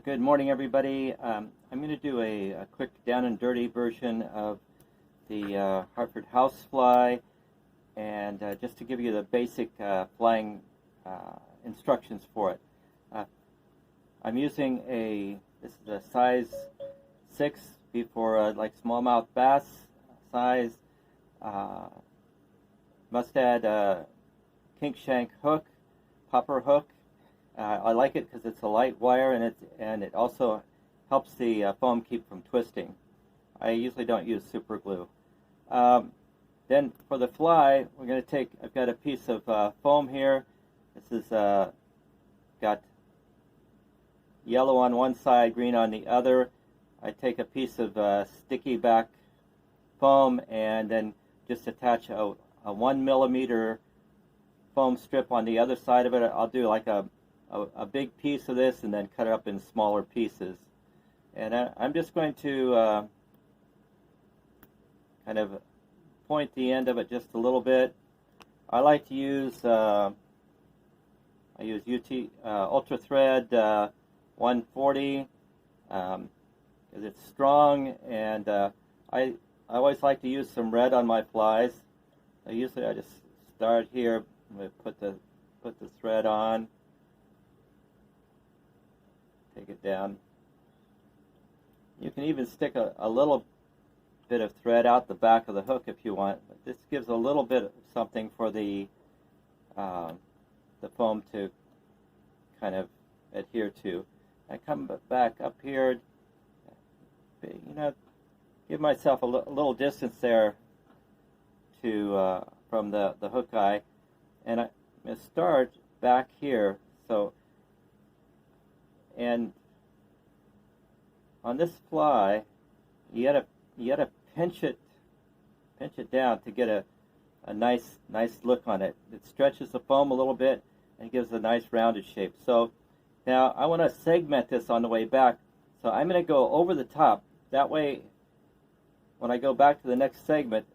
Good morning, everybody. I'm going to do a quick down and dirty version of the Harford House Fly, and just to give you the basic flying instructions for it. I'm using this is a size 6 for like smallmouth bass size. Must add kink shank hook, popper hook. I like it because it's a light wire and it also helps the foam keep from twisting. I usually don't use super glue. Then for the fly, we're going to take, I've got a piece of foam here. This is got yellow on one side, green on the other. I take a piece of sticky back foam and then just attach a 1 millimeter foam strip on the other side of it. I'll do like a big piece of this and then cut it up in smaller pieces. And I'm just going to kind of point the end of it just a little bit. I like to use I use Ultra Thread 140 because it's strong, and I always like to use some red on my flies. Usually I just start here and put the thread on. Take it down. You can even stick a little bit of thread out the back of the hook if you want. But this gives a little bit of something for the foam to kind of adhere to. I come back up here, give myself a little distance there to from the hook eye, and I'm going to start back here. So. And on this fly, you gotta pinch it down to get a nice look on it. It stretches the foam a little bit and gives a nice rounded shape. So now I want to segment this on the way back. So I'm going to go over the top. That way, when I go back to the next segment,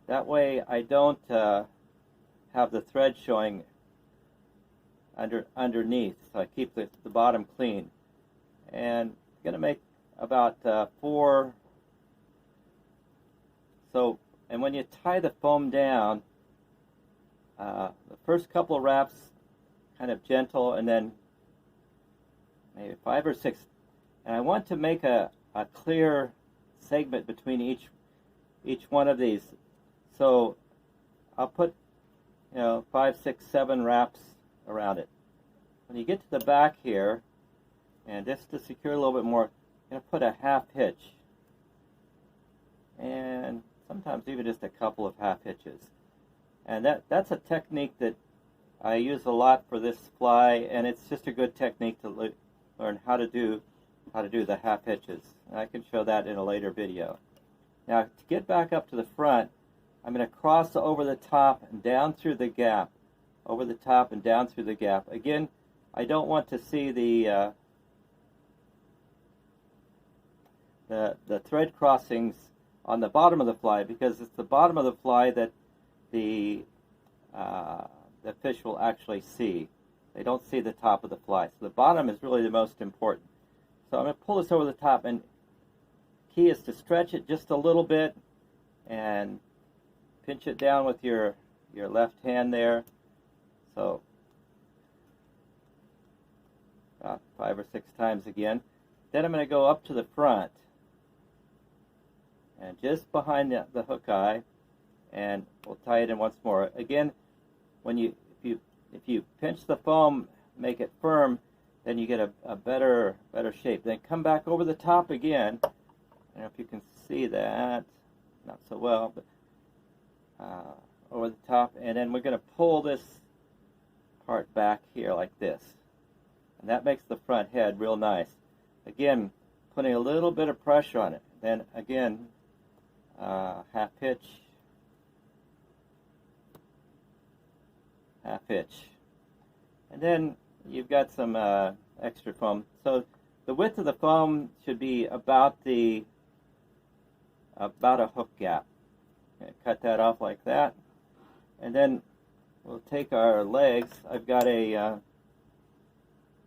that way I don't have the thread showing underneath, so I keep the bottom clean. And I'm going to make about 4. So, and when you tie the foam down, the first couple of wraps kind of gentle, and then maybe 5 or 6. And I want to make a clear segment between each one of these. So I'll put 5, 6, 7 wraps around it. When you get to the back here, and just to secure a little bit more, I'm going to put a half hitch, and sometimes even just a couple of half hitches. And that's a technique that I use a lot for this fly, and it's just a good technique to learn how to do the half hitches. And I can show that in a later video. Now, to get back up to the front, I'm going to cross over the top and down through the gap. Over the top and down through the gap. Again, I don't want to see the thread crossings on the bottom of the fly, because it's the bottom of the fly that the fish will actually see. They don't see the top of the fly. So the bottom is really the most important. So I'm going to pull this over the top, and key is to stretch it just a little bit and pinch it down with your left hand there. So about 5 or 6 times again. Then I'm going to go up to the front and just behind the hook eye, and we'll tie it in once more. Again, when if you pinch the foam, make it firm, then you get a better shape. Then come back over the top again. I don't know if you can see that, not so well, but over the top, and then we're going to pull this part back here like this, and that makes the front head real nice. Again, putting a little bit of pressure on it. Then again, half hitch, and then you've got some extra foam. So the width of the foam should be about a hook gap. Cut that off like that, and then we'll take our legs. I've got a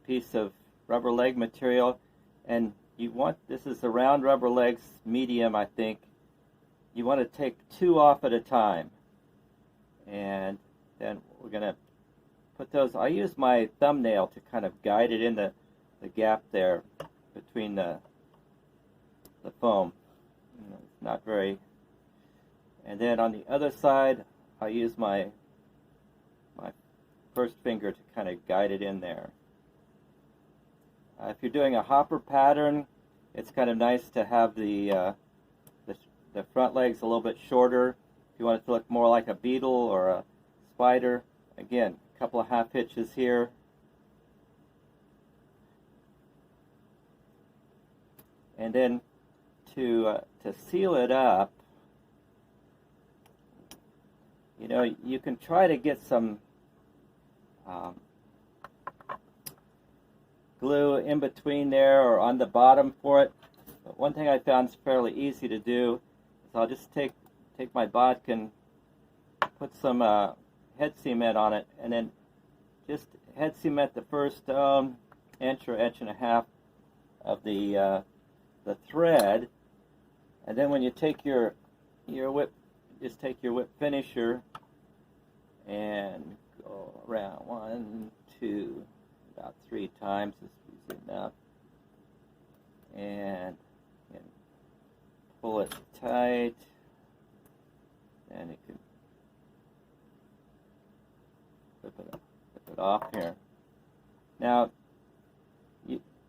piece of rubber leg material, and you want, this is the round rubber legs, medium, I think. You want to take 2 off at a time, and then we're going to put those. I use my thumbnail to kind of guide it in the gap there between the foam. It's not very. And then on the other side, I use my first finger to kind of guide it in there. If you're doing a hopper pattern, it's kind of nice to have the front legs a little bit shorter. If you want it to look more like a beetle or a spider, again, a couple of half hitches here. And then to seal it up, you know, you can try to get some glue in between there or on the bottom for it. But one thing I found is fairly easy to do is I'll just take my bodkin, put some head cement on it, and then just head cement the first inch or inch and a half of the thread, and then when you take your whip, just take your whip finisher and go around 1, 2, about 3 times. This is enough, and pull it tight, and it can flip it off here. Now,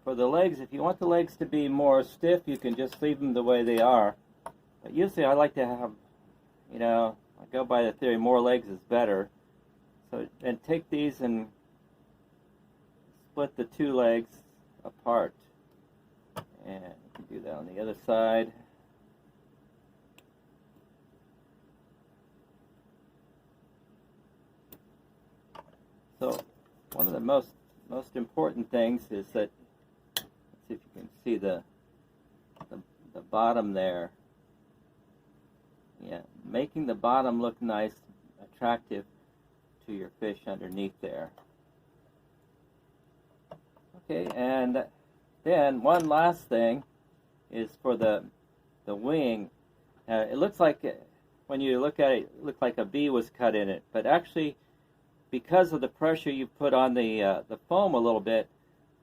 for the legs, if you want the legs to be more stiff, you can just leave them the way they are. But usually I like to have, you know, I go by the theory, more legs is better. So then take these and split the 2 legs apart. And you can do that on the other side. So one of the most important things is that, let's see if you can see the bottom there. Yeah, making the bottom look nice, attractive to your fish underneath there. Okay, and then one last thing is for the wing. It looks like, when you look at it, it looks like a bee was cut in it, but actually, because of the pressure you put on the foam a little bit,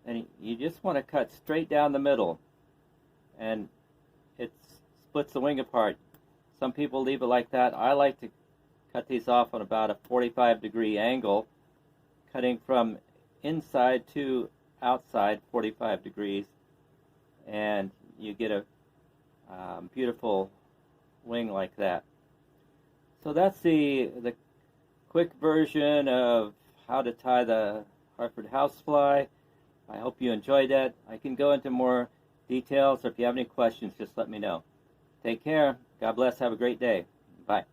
and you just want to cut straight down the middle, and it splits the wing apart. Some people leave it like that. I like to cut these off on about a 45-degree angle, cutting from inside to outside 45 degrees, and you get a beautiful wing like that. So that's the quick version of how to tie the Harford House Fly. I hope you enjoyed that. I can go into more details, or if you have any questions, just let me know. Take care. God bless. Have a great day. Bye.